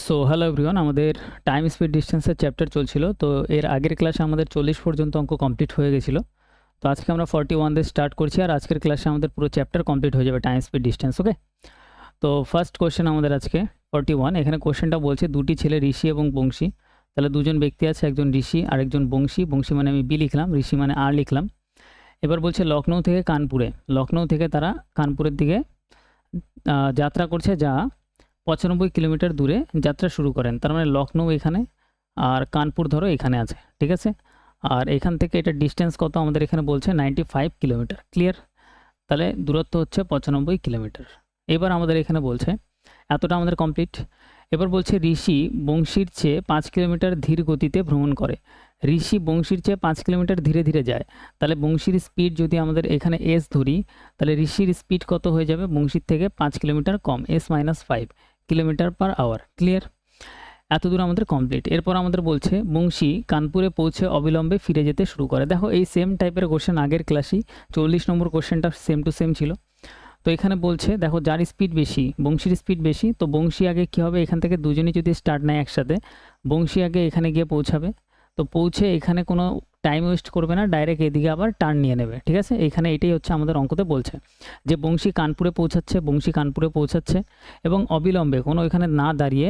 So hello everyone, আমাদের time speed ডিস্টেন্সের chapter চলছিল। তো এর আগের ক্লাসে আমাদের 40 পর্যন্ত অঙ্ক কমপ্লিট হয়ে গেছিলো। তো আজকে আমরা 41 দিয়ে স্টার্ট করছি, আর আজকের ক্লাসে আমাদের পুরো চ্যাপ্টার কমপ্লিট হয়ে যাবে টাইম স্পিড ডিস্টেন্স। ওকে, তো ফার্স্ট কোয়েশ্চেন আমাদের আজকে 41। এখানে কোয়েশ্চেনটা বলছে দুটি ছেলে ঋষি এবং বংশী। তাহলে দুজন ব্যক্তি আছে, একজন ঋষি আর একজন বংশী। বংশী মানে আমি বি লিখলাম, ঋষি মানে আর লিখলাম। এবার বলছে লখনৌ থেকে কানপুরে, লখনৌ থেকে তারা কানপুরের দিকে যাত্রা করছে, যা 95 কিলোমিটার দূরে যাত্রা শুরু করেন। তার মানে লখনৌ এখানে আর কানপুর ধরো এখানে আছে, ঠিক আছে। আর এখান থেকে এটা ডিস্টেন্স কত আমাদের এখানে বলছে 95 কিলোমিটার। ক্লিয়ার? তাহলে দূরত্ব হচ্ছে 95 কিলোমিটার। এবার আমাদের এখানে বলছে এতটা আমাদের কমপ্লিট। এবার বলছে ঋষি বংশীর চেয়ে 5 কিলোমিটার ধীর গতিতে ভ্রমণ করে। ঋষি বংশীর চেয়ে 5 কিলোমিটার ধীরে ধীরে যায়। তাহলে বংশীর স্পিড যদি আমাদের এখানে এস ধরি, তাহলে ঋষির স্পিড কত হয়ে যাবে? বংশীর থেকে 5 কিলোমিটার কম, S-5 kilometre per hour. Clear? এত দূর আমাদের কমপ্লিট। এরপর আমাদের বলছে বংশী কানপুরে পৌঁছে অবিলম্বে ফিরে যেতে শুরু করে। দেখো এই সেম টাইপের কোশ্চেন আগের ক্লাসেই 40 নম্বর কোশ্চেনটা সেম টু সেম ছিল। তো এখানে বলছে দেখো যার স্পিড বেশি, বংশীর স্পিড বেশি, তো বংশী আগে কী হবে? এখান থেকে দুজনেই যদি স্টার্ট নেয় একসাথে, বংশী আগে এখানে গিয়ে পৌঁছাবে। তো পৌঁছে এখানে কোনো টাইম ওয়েস্ট করবে না, ডাইরেক্ট এদিকে আবার টার্ন নিয়ে নেবে, ঠিক আছে। এখানে এটাই হচ্ছে আমাদের অঙ্কতে বলছে যে বংশী কানপুরে পৌঁছাচ্ছে, বংশী কানপুরে পৌঁছাচ্ছে এবং অবিলম্বে কোনো এখানে না দাঁড়িয়ে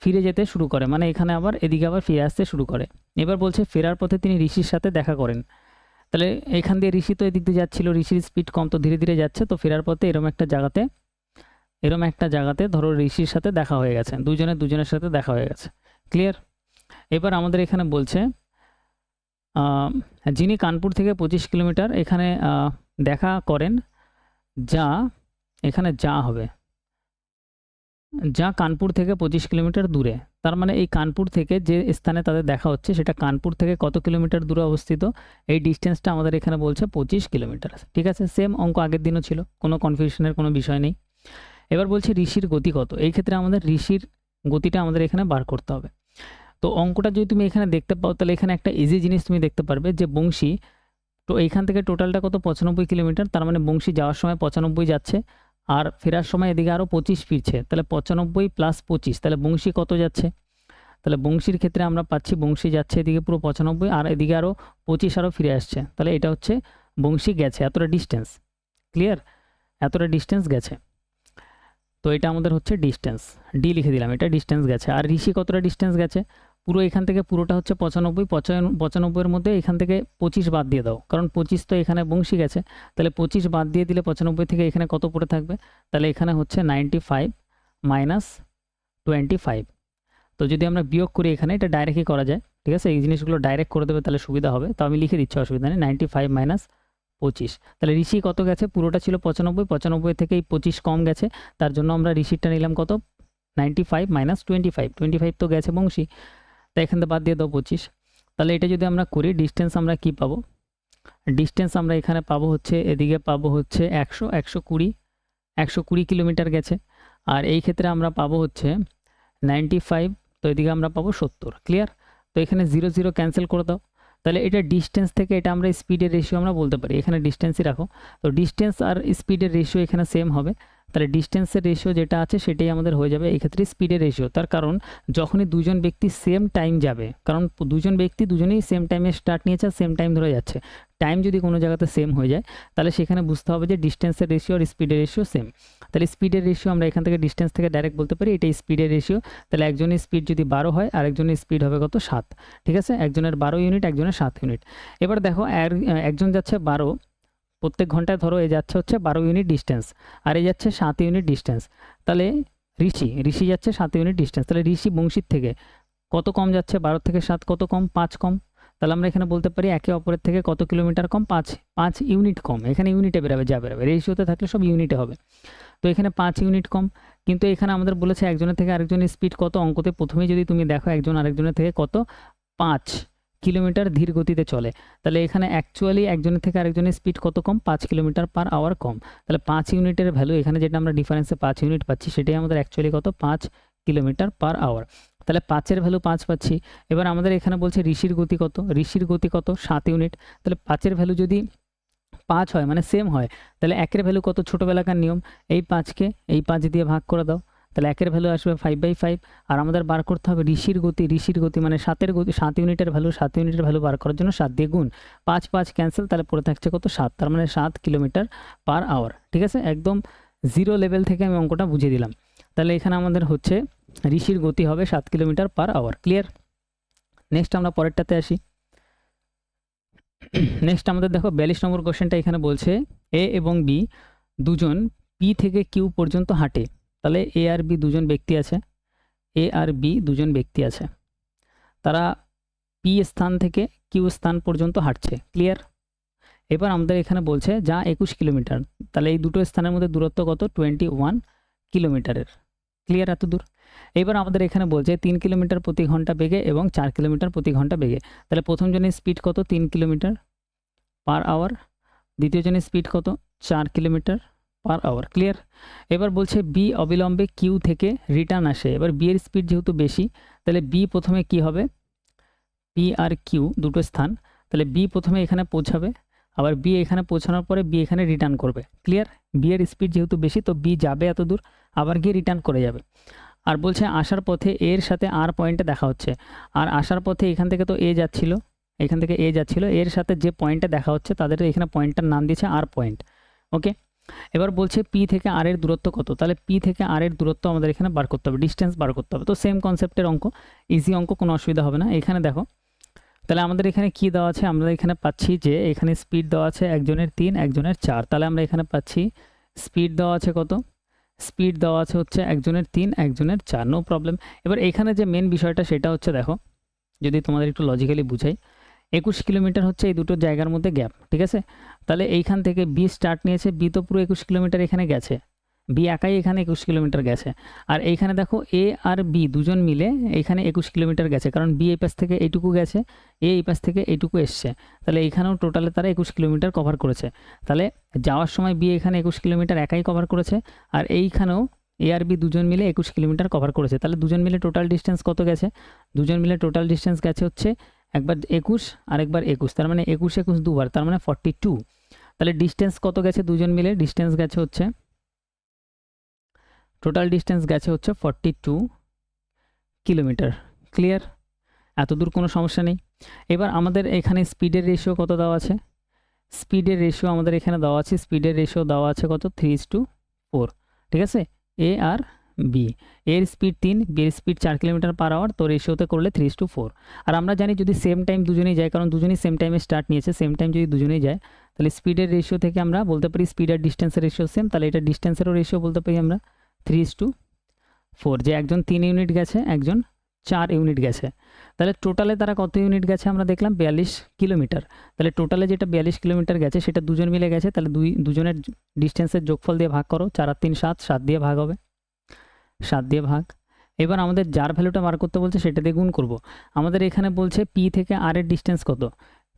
ফিরে যেতে শুরু করে, মানে এখানে আবার এদিকে আবার ফিরে আসতে শুরু করে। এবার বলছে ফেরার পথে তিনি ঋষির সাথে দেখা করেন। তাহলে এখান দিয়ে ঋষি তো এদিক দিয়ে যাচ্ছিল, ঋষির স্পিড কম, তো ধীরে ধীরে যাচ্ছে। তো ফেরার পথে এরম একটা জায়গাতে ধরো ঋষির সাথে দেখা হয়ে গেছে, দুজনের সাথে দেখা হয়ে গেছে। ক্লিয়ার? এবার আমাদের এখানে বলছে যিনি কানপুর থেকে 25 কিলোমিটার এখানে দেখা করেন, যা এখানে যা হবে, যা কানপুর থেকে 25 কিলোমিটার দূরে। তার মানে এই কানপুর থেকে যে স্থানে তাদের দেখা হচ্ছে সেটা কানপুর থেকে কত কিলোমিটার দূরে অবস্থিত? এই ডিস্টেন্সটা আমাদের এখানে বলছে 25 কিলোমিটার। ঠিক আছে, সেম অঙ্ক আগের দিনও ছিল, কোনো কনফিউশনের কোনো বিষয় নেই। এবার বলছে ঋষির গতি কত। এই ক্ষেত্রে আমাদের ঋষির গতিটা আমাদের এখানে বার করতে হবে। তো অঙ্কটা যদি তুমি এখানে দেখতে পাও, তাহলে এখানে একটা ইজি জিনিস তুমি দেখতে পারবে যে বংশী, তো এইখান থেকে টোটালটা কত? 95 কিলোমিটার। তার মানে বংশী যাওয়ার সময় 95 যাচ্ছে, আর ফেরার সময় এদিকে আরও 25 ফিরছে। তাহলে 95 + 25, তাহলে বংশী কত যাচ্ছে? তাহলে বংশীর ক্ষেত্রে আমরা পাচ্ছি বংশী যাচ্ছে এদিকে পুরো 95, আর এদিকে আরও 25 আরও ফিরে আসছে। তাহলে এটা হচ্ছে বংশী গেছে এতটা ডিস্টেন্স। ক্লিয়ার? এতটা ডিস্টেন্স গেছে। তো এটা আমাদের হচ্ছে ডিস্টেন্স, ডি লিখে দিলাম, এটা ডিস্টেন্স গেছে। আর ঋষি কতটা ডিস্টেন্স গেছে? পুরো এখান থেকে পুরোটা হচ্ছে 95 মধ্যে এখান থেকে 25 বাদ দিয়ে দাও, কারণ 25 তো এখানে বংশী গেছে। তাহলে 25 বাদ দিয়ে দিলে 95 থেকে এখানে কত পড়ে থাকবে? তাহলে এখানে হচ্ছে 95 - 25। তো যদি আমরা বিয়োগ করি এখানে, এটা ডাইরেক্টই করা যায়, ঠিক আছে। এই জিনিসগুলো ডাইরেক্ট করে দেবে তাহলে সুবিধা হবে। তো আমি লিখে দিচ্ছি, অসুবিধা নেই। 95 - 25। তাহলে ঋষি কত গেছে? পুরোটা ছিল 95 থেকে এই 25 কম গেছে, তার জন্য আমরা ঋষিরটা নিলাম কত? 95 - 25 তো গেছে বংশী, তাই এখান থেকে বাদ দিয়ে দাও 25। তাহলে এটা যদি আমরা করি, ডিস্টেন্স আমরা কি পাবো? ডিস্টেন্স আমরা এখানে পাবো হচ্ছে, এদিকে পাবো হচ্ছে 120 কিলোমিটার গেছে। আর এই ক্ষেত্রে আমরা পাবো হচ্ছে 95, তো এদিকে আমরা পাবো 70। ক্লিয়ার? তো এখানে 0 0 ক্যান্সেল করে দাও। তাহলে এটা ডিস্টেন্স থেকে এটা আমরা স্পিডের রেশিও আমরা বলতে পারি, এখানে ডিস্টেন্সই রাখো। তো ডিস্টেন্স আর স্পিডের রেশিও এখানে সেম হবে। তাহলে ডিস্টেন্সের রেশিও যেটা আছে সেটাই আমাদের হয়ে যাবে এই ক্ষেত্রে স্পিডের রেশিও। তার কারণ যখনই দুজন ব্যক্তি সেম টাইম যাবে, কারণ দুজন ব্যক্তি দুজনেই সেম টাইমে স্টার্ট নিয়েছে, সেম টাইম ধরে যাচ্ছে, টাইম যদি কোনো জায়গাতে সেম হয়ে যায় তাহলে সেখানে বুঝতে হবে যে ডিস্টেন্সের রেশিও আর স্পিডের রেশিও সেম। তাহলে স্পিডের রেশিও আমরা এখান থেকে ডিস্টেন্স থেকে ডাইরেক্ট বলতে পারি এটা স্পিডের রেশিও। তাহলে একজনের স্পিড যদি 12 হয় আর একজনের স্পিড হবে কত? 7। ঠিক আছে, একজনের 12 ইউনিট, একজনের 7 ইউনিট। এবার দেখো একজন যাচ্ছে 12, প্রত্যেক ঘন্টায় ধরো এ যাচ্ছে হচ্ছে 12 ইউনিট ডিস্টেন্স, আর এ যাচ্ছে 7 ইউনিট ডিস্টেন্স। তাহলে ঋষি যাচ্ছে 7 ইউনিট ডিস্টেন্স। তাহলে ঋষি বংশীর থেকে কত কম যাচ্ছে? 12 থেকে 7 কত কম? 5 কম। তাহলে আমরা এখানে বলতে পারি একে অপরের থেকে কত কিলোমিটার কম? 5 ইউনিট কম। এখানে ইউনিটে বেরোবে, যা বেরোবে, রেশিওতে থাকলে সব ইউনিটে হবে। তো এখানে 5 ইউনিট কম। কিন্তু এখানে আমাদের বলেছে একজনের থেকে আরেকজনের স্পিড কত? অঙ্কতে প্রথমেই যদি তুমি দেখো একজন আরেকজনের থেকে কত? 5 কিলোমিটার ধীর গতিতে চলে। তাহলে এখানে অ্যাকচুয়ালি একজনের থেকে আরেকজনের স্পিড কত কম? 5 কিলোমিটার পার আওয়ার কম। তাহলে 5 ইউনিটের ভ্যালু এখানে যেটা আমরা ডিফারেন্সে 5 ইউনিট পাচ্ছি, সেটাই আমাদের অ্যাকচুয়ালি কত? 5 কিলোমিটার পার আওয়ার। তাহলে 5-এর ভ্যালু 5 পাচ্ছি। এবার আমাদের এখানে বলছে ঋষির গতি কত? ঋষির গতি কত? 7 ইউনিট। তাহলে 5-এর ভ্যালু যদি 5 হয়, মানে সেম হয়, তাহলে 1-এর ভ্যালু কত? ছোটোবেলাকার নিয়ম, এই 5কে এই 5 দিয়ে ভাগ করে দাও, তাহলে একের ভ্যালু আসবে 5/5। আর আমাদের বার করতে হবে ঋষির গতি মানে 7-এর গতি, 7 ইউনিটের ভ্যালু, 7 ইউনিটের ভ্যালু বার করার জন্য 7 দিয়ে গুণ, 5 5 ক্যান্সেল, তাহলে পড়ে থাকছে কত 7, তার মানে 7 কিলোমিটার পার আওয়ার। ঠিক আছে, একদম জিরো লেভেল থেকে আমি অঙ্কটা বুঝিয়ে দিলাম। তাহলে এখানে আমাদের হচ্ছে ঋষির গতি হবে 7 kilometre per hour. Clear? Next আমরা পরেরটাতে আসি। নেক্সট আমাদের দেখো 42 নম্বর কোশ্চেনটা এখানে বলছে এ এবং বি দুজন পি থেকে কিউ পর্যন্ত হাঁটে। তাহলে এ আর বি দুজন ব্যক্তি আছে, এ আর বি দুজন ব্যক্তি আছে, তারা পি স্থান থেকে কিউ স্থান পর্যন্ত হাঁটছে। ক্লিয়ার? এবার আমাদের এখানে বলছে যা 21 কিলোমিটার, তাহলে এই দুটো স্থানের মধ্যে দূরত্ব কত 21 কিলোমিটারের। ক্লিয়ার এত দূর? এবার আমাদের এখানে বলছে 3 কিলোমিটার প্রতি ঘন্টা বেগে এবং 4 কিলোমিটার প্রতি ঘন্টা বেগে। তাহলে প্রথম জনের স্পিড কত 3 কিলোমিটার পার আওয়ার, দ্বিতীয় জনের স্পিড কত 4 কিলোমিটার পার আওয়ার। ক্লিয়ার? এবার বলছে বি অবিলম্বে কিউ থেকে রিটার্ন আসে। এবার বি এর স্পিড যেহেতু বেশি, তাহলে বি প্রথমে কি হবে, পি আর কিউ দুটো স্থান, তাহলে বি প্রথমে এখানে পৌঁছাবে, আবার বি এখানে পৌঁছানোর পরে বি এখানে রিটার্ন করবে। ক্লিয়ার? বি এর স্পিড যেহেতু বেশি, তো বি যাবে এত দূর, আবার গিয়ে রিটার্ন করে যাবে। আর বলছে আসার পথে এর সাথে আর পয়েন্টে দেখা হচ্ছে, আর আসার পথে এখান থেকে তো এ যাচ্ছিল, এখান থেকে এ যাচ্ছিল, এর সাথে যে পয়েন্টে দেখা হচ্ছে তাদের এখানে পয়েন্টটার নাম দিয়েছে আর পয়েন্ট। ওকে, এবার বলছে পি থেকে আর এর দূরত্ব কত, তাহলে পি থেকে আর এর দূরত্ব আমাদের এখানে বার করতে হবে, ডিস্টেন্স বার করতে হবে। তো সেম কনসেপ্টের অঙ্ক, ইজি অঙ্ক, কোনো অসুবিধা হবে না। এখানে দেখো, তাহলে আমাদের এখানে কি দেওয়া আছে, আমরা এখানে পাচ্ছি যে এখানে স্পিড দেওয়া আছে একজনের 3 একজনের 4, তাহলে আমরা এখানে পাচ্ছি স্পিড দেওয়া আছে কত, স্পিড দেওয়া আছে হচ্ছে একজনের 3 একজনের 4, নো প্রবলেম। এবার এখানে যে মেন বিষয়টা সেটা হচ্ছে দেখো, যদি তোমাদের একটু লজিক্যালি বুঝাই, 21 কিলোমিটার হচ্ছে এই দুটো জায়গার মধ্যে গ্যাপ। ঠিক আছে, তাহলে এইখান থেকে বি স্টার্ট নিয়েছে, বি তো পুরো 21 কিলোমিটার এখানে গেছে, বি একাই এখানে 21 কিলোমিটার গেছে। আর এইখানে দেখো এ আর বি দুজন মিলে এইখানে 21 কিলোমিটার গেছে, কারণ বি এই পাশ থেকে এইটুকু গেছে, এ এই পাশ থেকে এইটুকু এসছে, তাহলে এইখানেও টোটালে তারা 21 কিলোমিটার কভার করেছে। তাহলে যাওয়ার সময় বি এখানে 21 কিলোমিটার একাই কভার করেছে, আর এইখানেও এ আর বি দুজন মিলে 21 কিলোমিটার কভার করেছে। তাহলে দুজন মিলে টোটাল ডিস্টেন্স কত গেছে, দুজন মিলে টোটাল ডিস্টেন্স গেছে হচ্ছে একবার 21 আর একবার 21, তার মানে 21 21 দুবার, তার মানে 42। তাহলে ডিস্টেন্স কত গেছে দুজন মিলে, ডিস্টেন্স গেছে হচ্ছে, টোটাল ডিস্টেন্স গেছে হচ্ছে 42 কিলোমিটার। ক্লিয়ার? এত দূর কোনো সমস্যা নেই। এবার আমাদের এখানে স্পিডের রেশিও কত দেওয়া আছে, স্পিডের রেশিও আমাদের এখানে দেওয়া আছে, স্পিডের রেশিও দেওয়া আছে কত 3:4। ঠিক আছে, এ আর বি, এর স্পিড 3, বি এর স্পিড 4 কিলোমিটার পার আওয়ার, তো রেশিওতে করলে 3:4। আর আমরা জানি যদি সেম টাইম দুজনেই যায়, কারণ দুজনেই সেম টাইমে স্টার্ট নিয়েছে, সেম টাইম যদি দুজনেই যায়, তাহলে স্পিডের রেশিও থেকে আমরা বলতে পারি স্পিড আর ডিস্টেন্সের রেশিও সেম, তাহলে এটা ডিস্টেন্সেরও রেশিও বলতে পারি আমরা 3:4, যে একজন 3 ইউনিট গেছে একজন 4 ইউনিট গেছে। তাহলে টোটালে তারা কত ইউনিট গেছে আমরা দেখলাম 42 কিলোমিটার। তাহলে টোটালে যেটা 42 কিলোমিটার গেছে সেটা দুজন মিলে গেছে, তাহলে দুজনের ডিস্টেন্সের যোগফল দিয়ে ভাগ করো, 4 আর 3 7, 7 দিয়ে ভাগ হবে, 7 দিয়ে ভাগ। এবার আমাদের যার ভ্যালুটা বার করতে বলছে সেটা দিয়ে গুণ করব। আমাদের এখানে বলছে পি থেকে আর এর ডিস্টেন্স কত,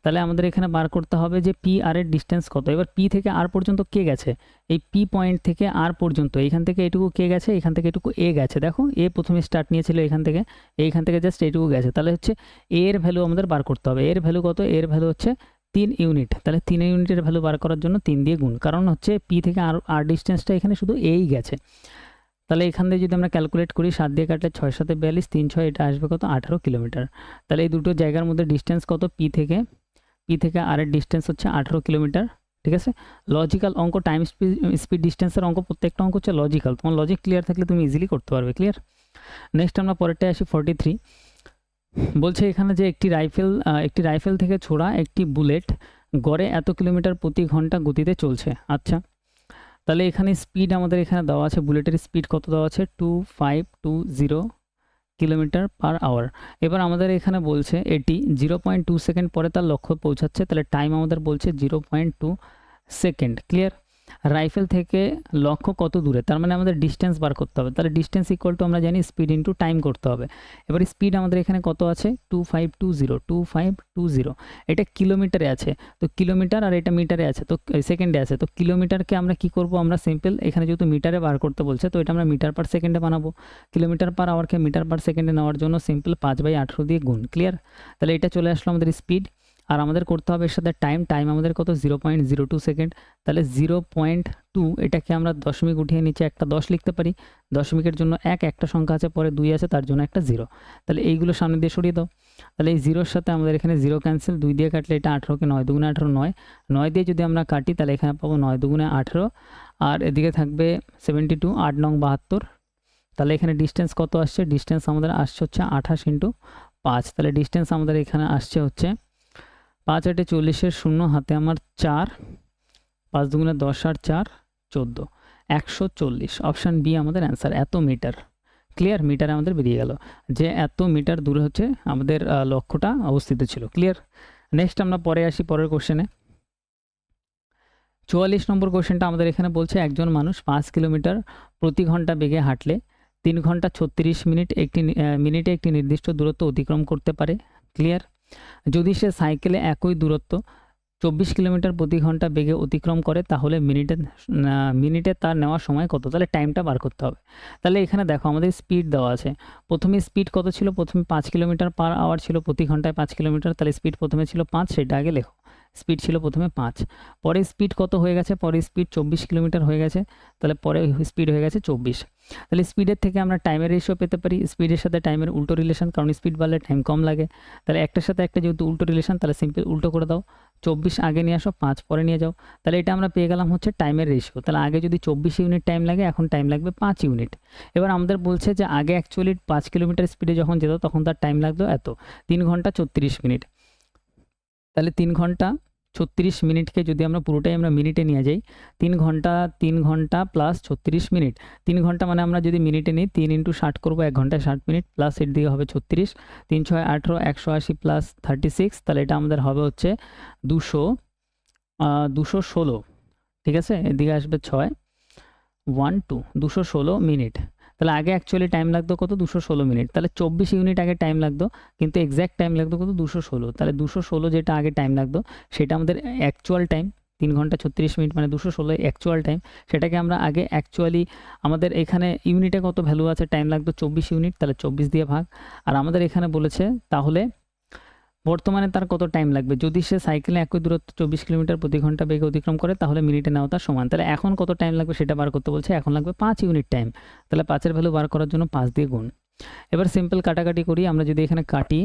তাহলে আমাদের এখানে বার করতে হবে যে পি আর এর ডিস্টেন্স কত। এবার পি থেকে আর পর্যন্ত কে গেছে, এই পি পয়েন্ট থেকে আর পর্যন্ত এইখান থেকে এটুকু কে গেছে, এখান থেকে এটুকু এ গেছে, দেখো এ প্রথমে স্টার্ট নিয়েছিল এখান থেকে, এইখান থেকে জাস্ট এইটুকু গেছে, তাহলে হচ্ছে এর ভ্যালু আমাদের বার করতে হবে। এর ভ্যালু কত, এর ভ্যালু হচ্ছে 3 ইউনিট, তাহলে 3 ইউনিটের ভ্যালু বার করার জন্য 3 দিয়ে গুণ, কারণ হচ্ছে পি থেকে আর ডিস্টেন্সটা এখানে শুধু এই গেছে। তাহলে এখান থেকে যদি আমরা ক্যালকুলেট করি 7 দিয়ে কাটলে 6 7 42, 3 6, এটা আসবে কত 18 কিলোমিটার। তাহলে এই দুটো জায়গার মধ্যে ডিস্টেন্স কত, পি থেকে আর এর ডিস্টেন্স হচ্ছে 18 কিলোমিটার। ঠিক আছে, লজিক্যাল অঙ্ক, টাইম স্পিড ডিস্টেন্সের অঙ্ক, প্রত্যেকটা অঙ্ক হচ্ছে লজিক্যাল, তোমার লজিক ক্লিয়ার থাকলে তুমি ইজিলি করতে পারবে। ক্লিয়ার? নেক্সট আমরা পরেরটায় আসি 43। বলছে এখানে যে একটি রাইফেল থেকে ছোড়া একটি বুলেট গড়ে এত কিলোমিটার প্রতি ঘন্টা গতিতে চলছে। আচ্ছা, তাহলে এখানে স্পিড আমাদের এখানে দেওয়া আছে, বুলেটের স্পিড কত দেওয়া আছে 2520 কিলোমিটার পার আওয়ার। এবার আমাদের এখানে বলছে এটি 0.2 সেকেন্ড পরে তার লক্ষ্য পৌঁছাচ্ছে, তাহলে টাইম আমাদের বলছে 0.2 সেকেন্ড। ক্লিয়ার? রাইফেল থেকে লক্ষ্য কত দূরে, তার মানে আমাদের ডিস্টেন্স বার করতে হবে, তাহলে ডিস্টেন্স ইকুয়াল টু আমরা জানি স্পিড ইন্টু টাইম করতে হবে। এবার স্পিড আমাদের এখানে কত আছে 2520, এটা কিলোমিটারে আছে, তো কিলোমিটার, আর এটা মিটারে আছে, তো সেকেন্ডে আছে, তো কিলোমিটারকে আমরা কি করব, আমরা সিম্পল এখানে যেহেতু মিটারে বার করতে বলছে, তো এটা আমরা মিটার পার সেকেন্ডে বানাবো। কিলোমিটার পার আওয়ারকে মিটার পার সেকেন্ডে নেওয়ার জন্য সিম্পল 5/18 দিয়ে গুণ। ক্লিয়ার? তাহলে এটা চলে আসলো আমাদের স্পিড। আর আমাদের করতে হবে এর সাথে টাইম আমাদের কত 0.02 সেকেন্ড। তাহলে 0.2 এটাকে আমরা দশমিক উঠিয়ে নিচে একটা 10 লিখতে পারি, দশমিকের জন্য একটা সংখ্যা আছে, পরে 2 আছে, তার জন্য একটা 0। তাহলে এইগুলো সামনে দিয়ে সরিয়ে দাও। তাহলে এই 0-র সাথে আমাদের এখানে 0 ক্যান্সেল, 2 দিয়ে কাটলে এটা 18কে 9 দুগুণে 18 9, 9 দিয়ে যদি আমরা কাটি তাহলে এখানে পাবো 9 দুগুণে 18, আর এদিকে থাকবে 72, 8 নং 72। তাহলে এখানে ডিস্টেন্স কত আসছে, ডিস্টেন্স আমাদের আসছে হচ্ছে 28 × 5। তাহলে ডিস্টেন্স আমাদের এখানে আসছে হচ্ছে 5 8 40, 0 হাতে আমার 4, 5 দুগুণে 10 আর 4 14, 140। অপশান বি আমাদের অ্যান্সার, এত মিটার। ক্লিয়ার? মিটারে আমাদের বেরিয়ে গেল যে এত মিটার দূরে হচ্ছে আমাদের লক্ষ্যটা অবস্থিত ছিল। ক্লিয়ার? নেক্সট আমরা পরে আসি পরের কোশ্চেনে। 44 নম্বর কোশ্চেনটা আমাদের এখানে বলছে একজন মানুষ 5 কিলোমিটার প্রতি ঘন্টা বেগে হাঁটলে 3 ঘন্টা 36 মিনিটে একটি নির্দিষ্ট দূরত্ব অতিক্রম করতে পারে। ক্লিয়ার? যদি সে সাইকেলে একই দূরত্ব 24 কিলোমিটার প্রতি ঘন্টা বেগে অতিক্রম করে তাহলে মিনিটে তার নেওয়া সময় কত? তাহলে টাইমটা বার করতে হবে। তাহলে এখানে দেখো আমাদের স্পিড দেওয়া আছে। প্রথমে স্পিড কত ছিল? প্রথমে 5 কিলোমিটার পার আওয়ার ছিল, প্রতি ঘন্টায় 5 কিলোমিটার। তাহলে স্পিড প্রথমে ছিল 5, সেটা আগে লেখো। স্পিড ছিল প্রথমে 5, পরে স্পিড কত হয়ে গেছে? পরে স্পিড 24 কিলোমিটার হয়ে গেছে, তাহলে পরে স্পিড হয়ে গেছে 24। তাহলে স্পিডের থেকে আমরা টাইমের রেশিও পেতে পারি, স্পিডের সাথে টাইমের উল্টো রিলেশন, কারণ স্পিড বাড়লে টাইম কম লাগে। তাহলে একটার সাথে একটা যেহেতু উল্টো রিলেশন, তাহলে সিম্পল উল্টো করে দাও, 24 আগে নিয়ে আসো, 5 পরে নিয়ে যাও। তাহলে এটা আমরা পেয়ে গেলাম হচ্ছে টাইমের রেশিও। তাহলে আগে যদি 24 ইউনিট টাইম লাগে, এখন টাইম লাগবে 5 ইউনিট। এবার আমাদের বলছে যে আগে অ্যাকচুয়ালি 5 কিলোমিটার স্পিডে যখন যেত তখন তার টাইম লাগতো এত, 3 ঘন্টা 36 মিনিট। তাহলে 3 ঘন্টা 36 মিনিটকে যদি আমরা পুরোটাই আমরা মিনিটে নিয়ে যাই, 3 ঘন্টা প্লাস 36 মিনিট। 3 ঘন্টা মানে আমরা যদি মিনিটে নিই 3 × 60 করবো, 1 ঘন্টায় 60 মিনিট, প্লাস এর দিকে হবে 36, 3 6 18, 180 প্লাস 36, তাহলে এটা আমাদের হবে হচ্ছে 216। ঠিক আছে? এদিকে আসবে 6 1 2, 216 মিনিট। তাহলে আগে অ্যাকচুয়ালি টাইম লাগতো কত? 216 মিনিট। তাহলে 24 ইউনিট আগে টাইম লাগতো, কিন্তু এক্স্যাক্ট টাইম লাগতো কত? 216। তাহলে 216 যেটা আগে টাইম লাগতো সেটা আমাদের অ্যাকচুয়াল টাইম, 3 ঘন্টা 36 মিনিট মানে 216 অ্যাকচুয়াল টাইম। সেটাকে আমরা আগে অ্যাকচুয়ালি আমাদের এখানে ইউনিটে কত ভ্যালু আছে? টাইম লাগতো 24 ইউনিট, তাহলে 24 দিয়ে ভাগ। আর আমাদের এখানে বলেছে তাহলে বর্তমানে তার কত টাইম লাগবে? যদি সে সাইকেলে একই দূরত্ব 24 কিলোমিটার প্রতি ঘন্টা বেগে অতিক্রম করে তাহলে মিনিটে নেওয়া তার সমান। তাহলে এখন কত টাইম লাগবে সেটা বার করতে বলছে, এখন লাগবে 5 ইউনিট টাইম। তাহলে 5-এর ভ্যালু বার করার জন্য 5 দিয়ে গুণ। এবার সিম্পল কাটাকাটি করি, আমরা যদি এখানে কাটি,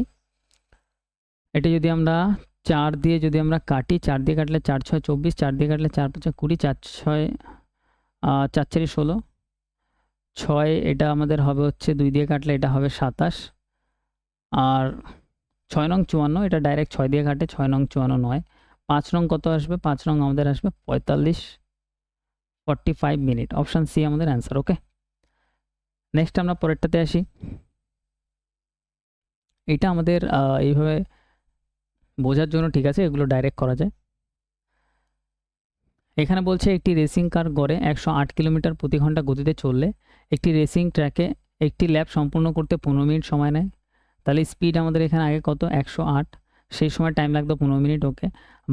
এটা যদি আমরা 4 দিয়ে যদি আমরা কাটি, 4 দিয়ে কাটলে 4 6 24, 4 দিয়ে কাটলে 4 5 20, 4 6 4 4 16, 6 এটা আমাদের হবে হচ্ছে 2 দিয়ে কাটলে এটা হবে 27, আর 6 নং 54, এটা ডাইরেক্ট 6 দিয়ে কাটে, 6 নং 54 9, 5 নং কত আসবে? 5 নং আমাদের আসবে 45 মিনিট। অপশান সি আমাদের অ্যান্সার। ওকে, নেক্সট আমরা পরেরটাতে আসি। এটা আমাদের এইভাবে বোঝার জন্য ঠিক আছে, এগুলো ডাইরেক্ট করা যায়। এখানে বলছে একটি রেসিং কার গড়ে 108 কিলোমিটার প্রতি ঘন্টা গতিতে চললে একটি রেসিং ট্র্যাকে একটি ল্যাপ সম্পূর্ণ করতে 15 মিনিট সময় নেয়। তাহলে স্পিড আমাদের এখানে আগে কত? 108, সেই সময় টাইম লাগতো 15 মিনিট। ওকে,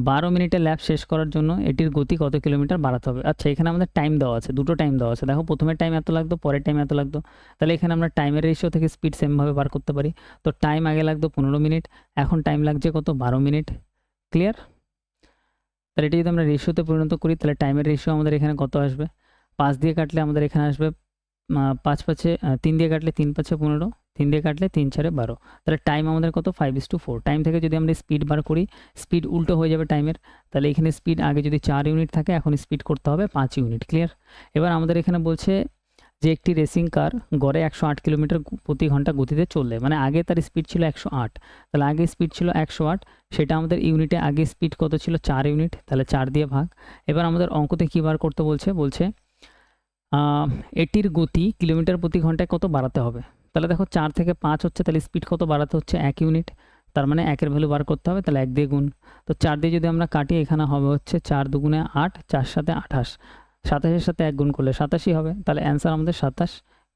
12 মিনিটে ল্যাপ শেষ করার জন্য এটির গতি কত কিলোমিটার বাড়াতে হবে? আচ্ছা, এখানে আমাদের টাইম দেওয়া আছে, দুটো টাইম দেওয়া আছে। দেখো, প্রথমে টাইম এত লাগতো, পরের টাইম এত লাগতো। তাহলে এখানে আমরা টাইমের রেশিও থেকে স্পিড সেমভাবে বার করতে পারি। তো টাইম আগে লাগতো 15 মিনিট, এখন টাইম লাগছে কত? 12 মিনিট। ক্লিয়ার? তাহলে এটা যদি আমরা রেশিওতে পরিণত করি তাহলে টাইমের রেশিও আমাদের এখানে কত আসবে? 5 দিয়ে কাটলে আমাদের এখানে আসবে 5 5 3 দিয়ে কাটলে 3 5 15, 3 দিয়ে কাটলে 3 4 12। তাহলে টাইম আমাদের কত? 5:4। টাইম থেকে যদি আমরা স্পিড বার করি, স্পিড উল্টো হয়ে যাবে টাইমের। তাহলে এখানে স্পিড আগে যদি 4 ইউনিট থাকে, এখন স্পিড করতে হবে 5 ইউনিট। ক্লিয়ার? এবার আমাদের এখানে বলছে যে একটি রেসিং কার গড়ে 108 কিলোমিটার প্রতি ঘন্টা গতিতে চললে, মানে আগে তার স্পিড ছিল 108, তাহলে আগে স্পিড ছিল 108, সেটা আমাদের ইউনিটে আগে স্পিড কত ছিল? 4 ইউনিট, তাহলে 4 দিয়ে ভাগ। এবার আমাদের অঙ্কতে কী বার করতে বলছে এটির গতি কিলোমিটার প্রতি ঘন্টায় কত বাড়াতে হবে? তাহলে দেখো 4 থেকে 5 হচ্ছে, তাহলে স্পিড কত বাড়াতে হচ্ছে? 1 ইউনিট, তার মানে 1-এর ভ্যালু বার করতে হবে, তাহলে 1 দিয়ে গুণ। তো 4 দিয়ে যদি আমরা কাটি, এখানে হবে হচ্ছে 4 দুগুণে 8, 4 7 28, 27-এর সাথে 1 গুণ করলে 87 হবে। তাহলে অ্যান্সার আমাদের 27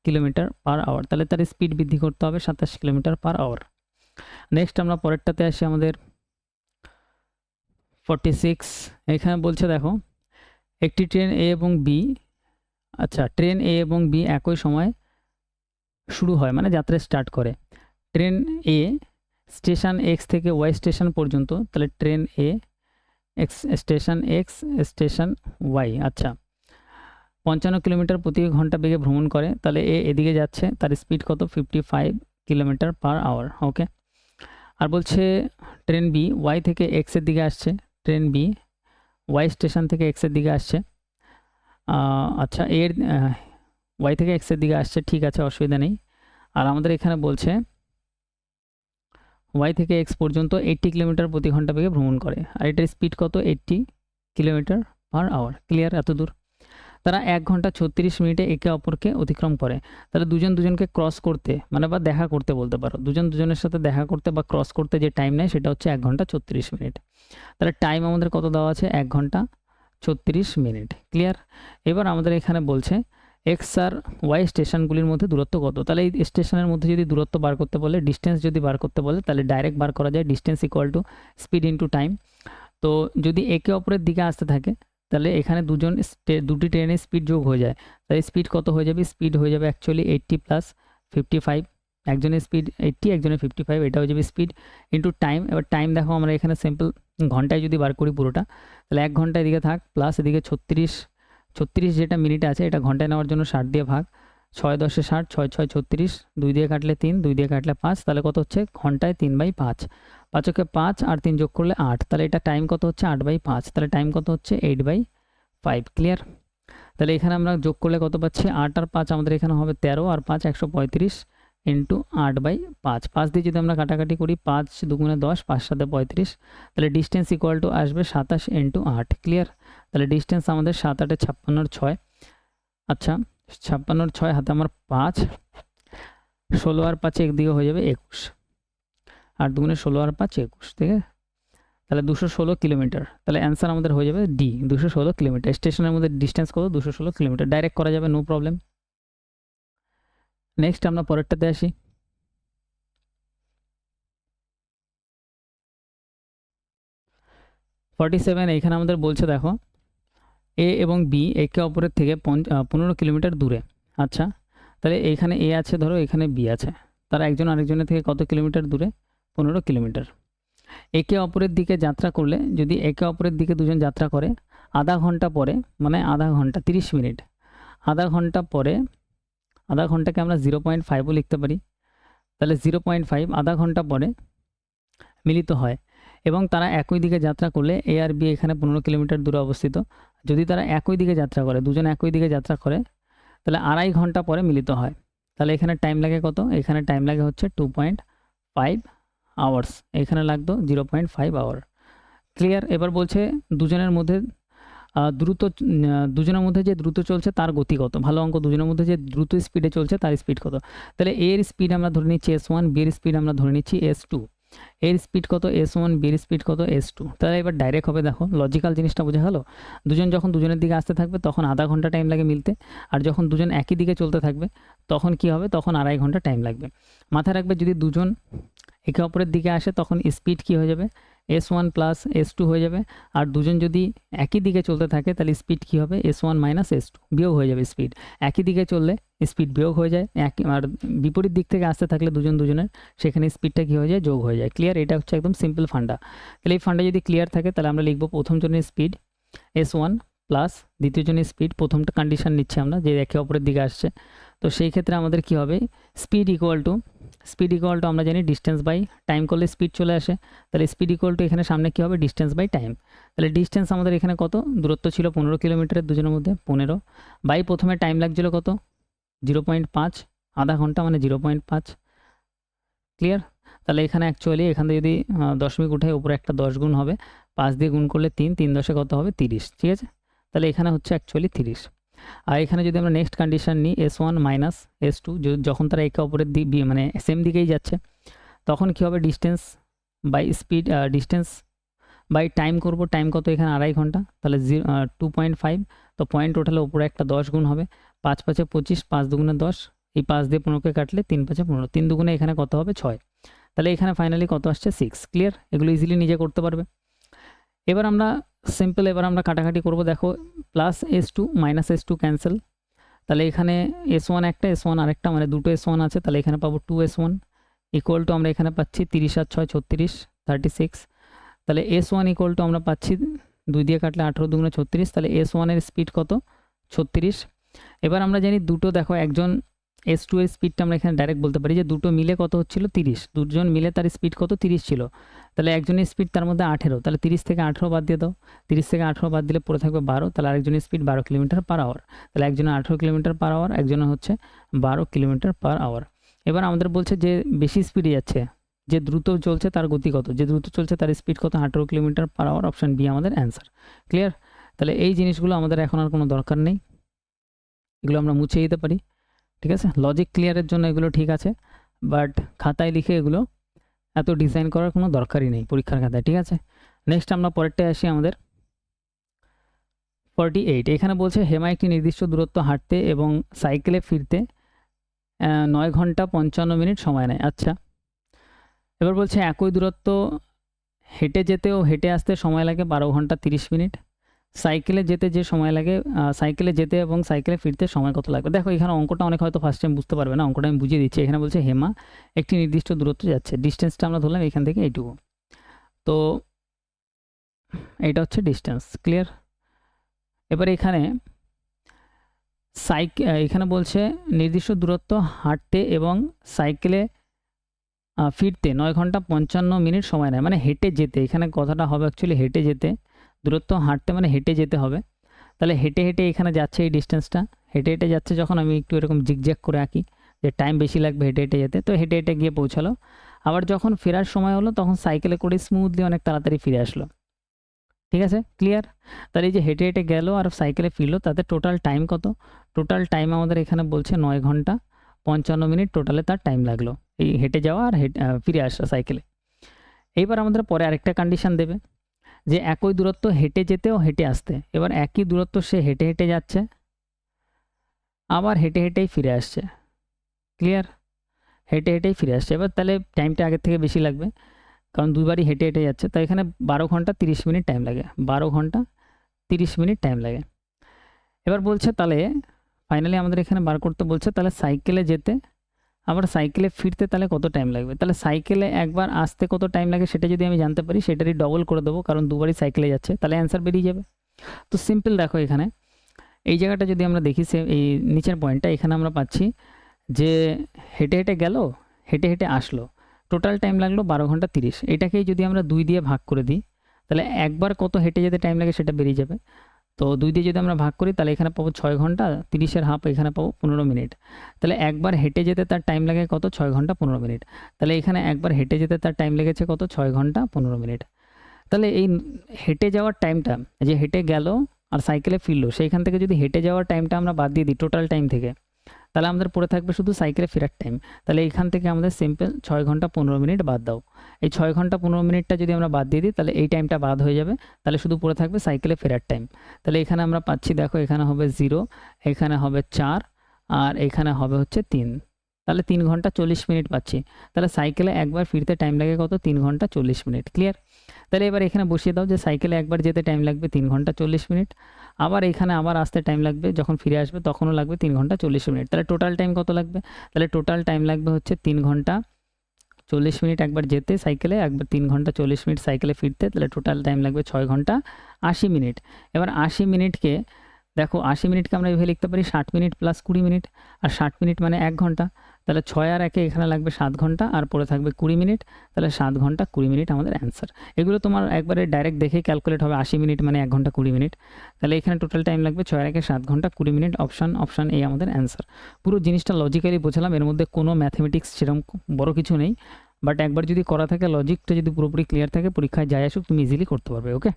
কিলোমিটার পার আওয়ার। তাহলে তার স্পিড বৃদ্ধি করতে হবে 27 কিলোমিটার পার আওয়ার। নেক্সট আমরা পরেরটাতে আসি, আমাদের 46। এখানে বলছে দেখো একটি ট্রেন এ এবং বি, আচ্ছা, ট্রেন এ এবং বি একই সময় শুরু হয়, মানে যাত্রা স্টার্ট করে। ট্রেন এ স্টেশন এক্স থেকে ওয়াই স্টেশন পর্যন্ত, তাহলে ট্রেন এ X station X station Y, আচ্ছা 55 কিলোমিটার প্রতি ঘন্টা বেগে ভ্রমণ করে, তাহলে এ এদিকে যাচ্ছে, তার স্পিড কত 55 কিলোমিটার পার আওয়ার। ওকে, আর বলছে ট্রেন বি ওয়াই থেকে এক্সের দিকে আসছে, ট্রেন বি ওয়াই স্টেশন থেকে এক্সের দিকে আসছে, আচ্ছা এর ওয়াই থেকে এক্সের দিকে আসছে, ঠিক আছে অসুবিধা নেই। আর আমাদের এখানে বলছে ওয়াই থেকে এক্স পর্যন্ত 80 কিলোমিটার প্রতি ঘন্টা বেগে ভ্রমণ করে, আর এটার স্পিড কত 80 কিলোমিটার পার আওয়ার। ক্লিয়ার এত দূর? তারা 1 ঘন্টা 36 মিনিটে একে অপরকে অতিক্রম করে। তাহলে দুজন দুজনকে ক্রস করতে মানে বা দেখা করতে বলতে পারো, দুজন দুজনের সাথে দেখা করতে বা ক্রস করতে যে টাইম নেয় সেটা হচ্ছে 1 ঘন্টা 36 মিনিট। তাহলে টাইম আমাদের কত দেওয়া আছে 1 ঘন্টা 36 মিনিট। ক্লিয়ার? এবার আমাদের এখানে বলছে এক্স আর ওয়াই স্টেশনগুলির মধ্যে দূরত্ব কত। তাহলে এই স্টেশনের মধ্যে যদি দূরত্ব বার করতে বলে, ডিস্টেন্স যদি বার করতে বলে, তাহলে ডাইরেক্ট বার করা যায় distance equal to speed into time. তো যদি একে অপরের দিকে আসতে থাকে তাহলে এখানে দুটি ট্রেনের স্পিড যোগ হয়ে যায়, তাই স্পিড কত হয়ে যাবে, স্পিড হয়ে যাবে অ্যাকচুয়ালি 80 প্লাস 55, একজনের স্পিড 80 একজনের 55, এটা হয়ে যাবে স্পিড ইন্টু টাইম। এবার টাইম দেখো আমরা এখানে সিম্পল ঘন্টায় যদি বার করি পুরোটা, তাহলে 1 ঘন্টা এদিকে থাক প্লাস এদিকে 36 যেটা মিনিটে আছে এটা ঘন্টায় নেওয়ার জন্য 60 দিয়ে ভাগ, 6 10 60, 6 6 36, 2 দিয়ে কাটলে 3, 2 দিয়ে কাটলে 5, তাহলে কত হচ্ছে ঘন্টায় 3/5, 5কে 5 আর 3 যোগ করলে 8, তাহলে এটা টাইম কত হচ্ছে 8/5, তাহলে টাইম কত হচ্ছে 8/5। ক্লিয়ার? তাহলে এখানে আমরা যোগ করলে কত পাচ্ছি 8 আর 5 আমাদের এখানে হবে 13 আর 5 135 ইন্টু 8/5, 5 দিয়ে যদি আমরা কাটাকাটি করি 5 2 10, 5 7 35, তাহলে ডিস্টেন্স ইকুয়াল টু আসবে 27 ইন্টু 8। ক্লিয়ার? তাহলে ডিস্টেন্স আমাদের 7 8 56 6, আচ্ছা 56 6 হাতে আমার 5, 16 আর 5 একদিকে হয়ে যাবে 21, 8 2 16 আর 5 21, ঠিক আছে? তাহলে 216 কিলোমিটার, তাহলে অ্যান্সার আমাদের হয়ে যাবে ডি 216 কিলোমিটার। স্টেশনের মধ্যে ডিস্টেন্স কত 216 কিলোমিটার, ডাইরেক্ট করা যাবে নো প্রবলেম। নেক্সট আমরা পরেরটাতে আসি। এইখানে আমাদের বলছে দেখো এ এবং বি একে অপরের থেকে 15 কিলোমিটার দূরে। আচ্ছা তাহলে এইখানে এ আছে, ধরো এখানে বি আছে, তারা একজন আরেকজনের থেকে কত কিলোমিটার দূরে 15 কিলোমিটার। একে অপরের দিকে যাত্রা করলে, যদি একে অপরের দিকে দুজন যাত্রা করে আধা ঘন্টা পরে, মানে আধা ঘন্টা 30 মিনিট, আধা ঘন্টা পরে, আধা ঘন্টাকে আমরা 0.5ও লিখতে পারি, তাহলে 0.5 আধা ঘন্টা পরে মিলিত হয় এবং তারা একই দিকে যাত্রা করলে এ আর বি এখানে 15 কিলোমিটার দূরে অবস্থিত, যদি তারা একই দিকে যাত্রা করে, দুজন একই দিকে যাত্রা করে, তাহলে 2.5 ঘন্টা পরে মিলিত হয়। তাহলে এখানে টাইম লাগে কত, এখানে টাইম লাগে হচ্ছে 2.5 আওয়ার্স, এখানে লাগতো 0.5 আওয়ার। ক্লিয়ার? এবার বলছে দুজনের মধ্যে দুজনের মধ্যে যে দ্রুত চলছে তার গতি কত। ভালো অঙ্ক, দুজনের মধ্যে যে দ্রুত স্পিডে চলছে তার স্পিড কত। তাহলে এর স্পিড আমরা ধরে নিচ্ছি s1, বির স্পিড আমরা ধরে নিচ্ছি s2, এর স্পিড কত s1, বির স্পিড কত s2। তাহলে এবার ডাইরেক্ট হবে, দেখো লজিক্যাল জিনিসটা বোঝা গেল। দুজন যখন দুজনের দিকে আসতে থাকবে তখন আধা ঘন্টা টাইম লাগে মিলতে, আর যখন দুজন একই দিকে চলতে থাকবে তখন কি হবে, তখন 2.5 ঘন্টা টাইম লাগবে। মাথায় রাখবে যদি দুজন একে অপরের দিকে আসে তখন স্পিড কি হয়ে যাবে s1 প্লাস s2 হয়ে যাবে, আর দুজন যদি একই দিকে চলতে থাকে তাহলে স্পিড কি হবে s1 মাইনাস s2, বিয়োগ হয়ে যাবে স্পিড। একই দিকে চললে স্পিড বিয়োগ হয়ে যায়, আর বিপরীত দিক থেকে আসতে থাকলে দুজনের সেখানে স্পিডটা কি হয়ে যায়, যোগ হয়ে যায়। ক্লিয়ার? এটা হচ্ছে একদম সিম্পল ফান্ডা। তাহলে এই ফান্ডা যদি ক্লিয়ার থাকে তাহলে আমরা লিখবো প্রথম জনের স্পিড s1 প্লাস দ্বিতীয় জনের স্পিড, প্রথমটা কন্ডিশন নিচ্ছে আমরা যে একে অপরের দিকে আসছে, তো সেই ক্ষেত্রে আমাদের কি হবে স্পিড ইকুয়াল টু আমরা জানি ডিস্টেন্স বাই টাইম করলে স্পিড চলে আসে, তাহলে স্পিড ইকুয়াল টু এখানে সামনে কি হবে ডিস্টেন্স বাই টাইম। তাহলে ডিস্টেন্স আমাদের এখানে কত, দূরত্ব ছিল 15 কিলোমিটারের দুজনের মধ্যে 15, বাই প্রথমে টাইম লাগছিল কত 0.5, আধা ঘন্টা মানে 0.5। ক্লিয়ার? তাহলে এখানে অ্যাকচুয়ালি এখান থেকে যদি দশমিক উঠায় উপরে একটা 10 গুণ হবে, 5 দিয়ে গুণ করলে 3, 3 10 কত হবে 30, ঠিক আছে? তাহলে এখানে হচ্ছে অ্যাকচুয়ালি 30। আর এখানে যদি আমরা নেক্সট কন্ডিশন নিই s1 মাইনাস s2, যখন তারা একে অপরের মানে সেম দিকেই যাচ্ছে তখন কি হবে distance by speed, distance by time করব, টাইম কত এখানে 2.5 ঘন্টা, তাহলে 2.5, তো পয়েন্ট ওঠালে উপরে একটা 10 গুণ হবে, 5 5 25, 5 2 10, এই 5 দিয়ে 15কে কাটলে 3 5 15, 3 2 এখানে কত হবে 6, তাহলে এখানে ফাইনালি কত আসছে 6। ক্লিয়ার? এগুলো ইজিলি নিজে করতে পারবে। এবার আমরা সিম্পল, এবার আমরা কাটাকাটি করব, দেখো plus s2 minus s2 cancel, তাহলে এখানে s1 একটা s1 আরেকটা, মানে দুটো s1 আছে, তাহলে এখানে পাবো 2s1 ইকুয়াল টু আমরা এখানে পাচ্ছি 30 আর 6 36, 36। তাহলে S1 ইকুয়াল টু আমরা পাচ্ছি 2 দিয়ে কাটলে 18 দুগুণে 36, তাহলে S1 এর স্পিড কত? 36। এবার আমরা জানি দুটো, দেখো একজন S2 এর স্পিডটা আমরা এখানে ডাইরেক্ট বলতে পারি যে দুটো মিলে কত হচ্ছিল? 30। দুজন মিলে তার স্পিড কত? 30 ছিল। তাহলে একজনের স্পিড তার মধ্যে 18, তাহলে 30 থেকে 18 বাদ দিয়ে দাও। 30 থেকে 18 বাদ দিলে পড়ে থাকবে 12, তাহলে আরেকজনের স্পিড 12 কিলোমিটার পার আওয়ার। তাহলে একজনের 18 কিলোমিটার পার আওয়ার, একজনের হচ্ছে 12 কিলোমিটার পার আওয়ার। এবার আমাদের বলছে যে বেশি স্পিডে যাচ্ছে, যে দ্রুত চলছে তার গতি কত? যে দ্রুত চলছে তার স্পিড কত? 18 kilometre per hour. Option B আমাদের অ্যান্সার। ক্লিয়ার? তাহলে এই জিনিসগুলো আমাদের এখন আর কোনো দরকার নেই, এগুলো আমরা মুছে দিতে পারি। ঠিক আছে, লজিক ক্লিয়ারের জন্য এগুলো ঠিক আছে, বাট খাতায় লিখে এগুলো এত ডিজাইন করার কোনো দরকারই নেই পরীক্ষার খাতায়। ঠিক আছে, নেক্সট আমরা পরেরটায় আসি। আমাদের 48, এখানে বলছে হেমা একটি নির্দিষ্ট দূরত্ব হাঁটতে এবং সাইকেলে ফিরতে 9 ঘন্টা 55 মিনিট সময় নেয়। আচ্ছা, এবার বলছে একই দূরত্ব হেঁটে যেতে ও হেঁটে আসতে সময় লাগে 12 ঘন্টা 30 মিনিট। সাইকেলে যেতে যে সময় লাগে, সাইকেলে যেতে এবং সাইকেলে ফিরতে সময় কত লাগবে? দেখো এখানে অঙ্কটা অনেক হয়তো ফার্স্ট টাইম বুঝতে পারবে না, অঙ্কটা আমি বুঝিয়ে দিচ্ছি। এখানে বলছে হেমা একটি নির্দিষ্ট দূরত্ব যাচ্ছে, ডিস্টেন্সটা আমরা ধরলাম এখান থেকে এইটুকু, তো এইটা হচ্ছে ডিস্টেন্স। ক্লিয়ার? এবার এখানে এখানে বলছে নির্দিষ্ট দূরত্ব হাঁটতে এবং সাইকেলে ফিরতে 9 ঘন্টা 55 মিনিট সময় নেয়, মানে হেঁটে যেতে। এখানে কথাটা হবে অ্যাকচুয়ালি হেঁটে যেতে, দূরত্ব হাঁটতে মানে হেঁটে যেতে হবে। তাহলে হেঁটে হেঁটে এখানে যাচ্ছে এই ডিস্টেন্সটা, হেঁটে হেঁটে যাচ্ছে যখন আমি একটু এরকম জিগজ্যাগ করে আঁকি যে টাইম বেশি লাগবে হেঁটে হেঁটে যেতে, তো হেঁটে হেঁটে গিয়ে পৌঁছালো। আবার যখন ফেরার সময় হলো তখন সাইকেলে করে স্মুথলি অনেক তাড়াতাড়ি ফিরে আসলো। ঠিক আছে, ক্লিয়ার? তাহলে এই যে হেঁটে হেঁটে গেল আর সাইকেলে ফিরলো, তাতে টোটাল টাইম কত? টোটাল টাইম আমাদের এখানে বলছে 9 ঘন্টা 55 মিনিট টোটালে তার টাইম লাগলো এই হেঁটে যাওয়া আর ফিরে আসা সাইকেলে। এইবার আমাদের পরে আরেকটা কন্ডিশন দেবে যে একই দূরত্ব হেঁটে যেতে ও হেঁটে আসতে। এবার একই দূরত্ব সে হেঁটে হেঁটে যাচ্ছে, আবার হেঁটে হেঁটেই ফিরে আসছে। ক্লিয়ার? হেঁটে হেঁটেই ফিরে আসছে। এবার তাহলে টাইমটা আগের থেকে বেশি লাগবে, কারণ দুবারই হেঁটে হেঁটে যাচ্ছে, তাই এখানে 12 ঘন্টা 30 মিনিট টাইম লাগে, 12 ঘন্টা 30 মিনিট টাইম লাগে। এবার বলছে তাহলে ফাইনালি আমাদের এখানে বার করতে বলছে, তাহলে সাইকেলে যেতে আবার সাইকেলে ফিরতে তাহলে কত টাইম লাগবে? তাহলে সাইকেলে একবার আসতে কত টাইম লাগে সেটা যদি আমি জানতে পারি, সেটারই ডবল করে দেবো, কারণ দুবারই সাইকেলে যাচ্ছে, তাহলে অ্যান্সার বেরিয়ে যাবে। তো সিম্পল, দেখো এখানে এই জায়গাটা যদি আমরা দেখি, এই নিচের পয়েন্টটা, এখানে আমরা পাচ্ছি যে হেঁটে হেঁটে গেল, হেঁটে হেঁটে আসলো, টোটাল টাইম লাগলো 12 ঘন্টা 30। এটাকেই যদি আমরা 2 দিয়ে ভাগ করে দিই, তাহলে একবার কত হেঁটে যেতে টাইম লাগে সেটা বেরিয়ে যাবে। তো 2 দিয়ে যদি আমরা ভাগ করি তাহলে এখানে পাবো 6 ঘন্টা, 30-এর হাফ এখানে পাবো 15 মিনিট। তাহলে একবার হেঁটে যেতে তার টাইম লাগে কত? 6 ঘন্টা 15 মিনিট। তাহলে এখানে একবার হেঁটে যেতে তার টাইম লেগেছে কত? 6 ঘন্টা 15 মিনিট। তাহলে এই হেঁটে যাওয়ার টাইমটা, যে হেঁটে গেল আর সাইকেলে ফিরলো, সেইখান থেকে যদি হেঁটে যাওয়ার টাইমটা আমরা বাদ দিয়ে দিই টোটাল টাইম থেকে, তাহলে আমাদের পড়ে থাকবে শুধু সাইকেলে ফেরার টাইম। তাহলে এখান থেকে আমাদের সিম্পল 6 ঘন্টা 15 মিনিট বাদ দাও। এই 6 ঘন্টা 15 মিনিটটা যদি আমরা বাদ দিয়ে দিই তাহলে এই টাইমটা বাদ হয়ে যাবে, তাহলে শুধু পড়ে থাকবে সাইকেলে ফেরার টাইম। তাহলে এখানে আমরা পাচ্ছি, দেখো এখানে হবে 0, এখানে হবে 4, আর এখানে হবে হচ্ছে 3, তাহলে 3 ঘন্টা 40 মিনিট পাচ্ছি। তাহলে সাইকেলে একবার ফিরতে টাইম লাগে কত? 3 ঘন্টা 40 মিনিট। ক্লিয়ার? তাহলে এবার এখানে বসিয়ে দাও যে সাইকেলে একবার যেতে টাইম লাগবে 3 ঘন্টা 40 মিনিট, আবার এখানে আবার আসতে টাইম লাগবে, যখন ফিরে আসবে তখনও লাগবে 3 ঘন্টা 40 মিনিট। তাহলে টোটাল টাইম কত লাগবে? তাহলে টোটাল টাইম লাগবে হচ্ছে 3 ঘন্টা 40 মিনিট একবার যেতে সাইকেলে, একবার 3 ঘন্টা 40 মিনিট সাইকেলে ফিরতে, তাহলে টোটাল টাইম লাগবে 6 ঘন্টা 80 মিনিট। এবার 80 মিনিটকে, দেখো 80 মিনিটকে আমরা এভাবে লিখতে পারি 60 মিনিট প্লাস 20 মিনিট, আর 60 মিনিট মানে 1 ঘন্টা। তাহলে 6 আর 1 এখানে লাগবে 7 ঘন্টা, আর পরে থাকবে 20 মিনিট, তাহলে 7 ঘন্টা 20 মিনিট আমাদের অ্যান্সার। এগুলো তোমার একবারে ডাইরেক্ট দেখে ক্যালকুলেট হবে, 80 মিনিট মানে 1 ঘন্টা 20 মিনিট। তাহলে এখানে টোটাল টাইম লাগবে 6 আর 1 7 ঘন্টা 20 মিনিট। অপশান এই আমাদের অ্যান্সার। পুরো জিনিসটা লজিক্যালি বোঝালাম, এর মধ্যে কোনো ম্যাথমেটিক্স সেরকম বড় কিছু নেই, বাট একবার যদি করা থাকে, লজিকটা যদি পুরোপুরি ক্লিয়ার থাকে, পরীক্ষায় যাই আসুক তুমি ইজিলি করতে পারবে। ওকে,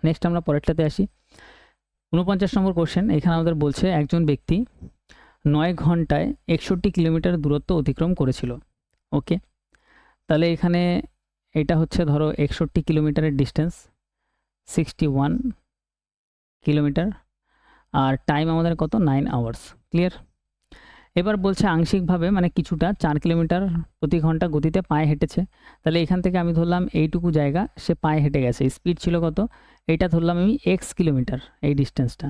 নেক্সট আমরা পরেরটাতে আসি। 49 নম্বর কোশ্চেন, এখানে আমাদের বলছে একজন ব্যক্তি 9 ঘন্টায় 61 কিলোমিটার দূরত্ব অতিক্রম করেছিল। ওকে, তাহলে এখানে এটা হচ্ছে ধরো 61 কিলোমিটারের ডিস্টেন্স, 61 কিলোমিটার, আর টাইম আমাদের কত? 9 আওয়ার্স। ক্লিয়ার? এবার বলছে আংশিকভাবে মানে কিছুটা 4 কিলোমিটার প্রতি ঘন্টা গতিতে পায়ে হেঁটেছে। তাহলে এখান থেকে আমি ধরলাম এইটুকু জায়গা সে পায়ে হেঁটে গেছে, স্পিড ছিল কত? এটা ধরলাম আমি x কিলোমিটার, এই ডিস্টেন্সটা,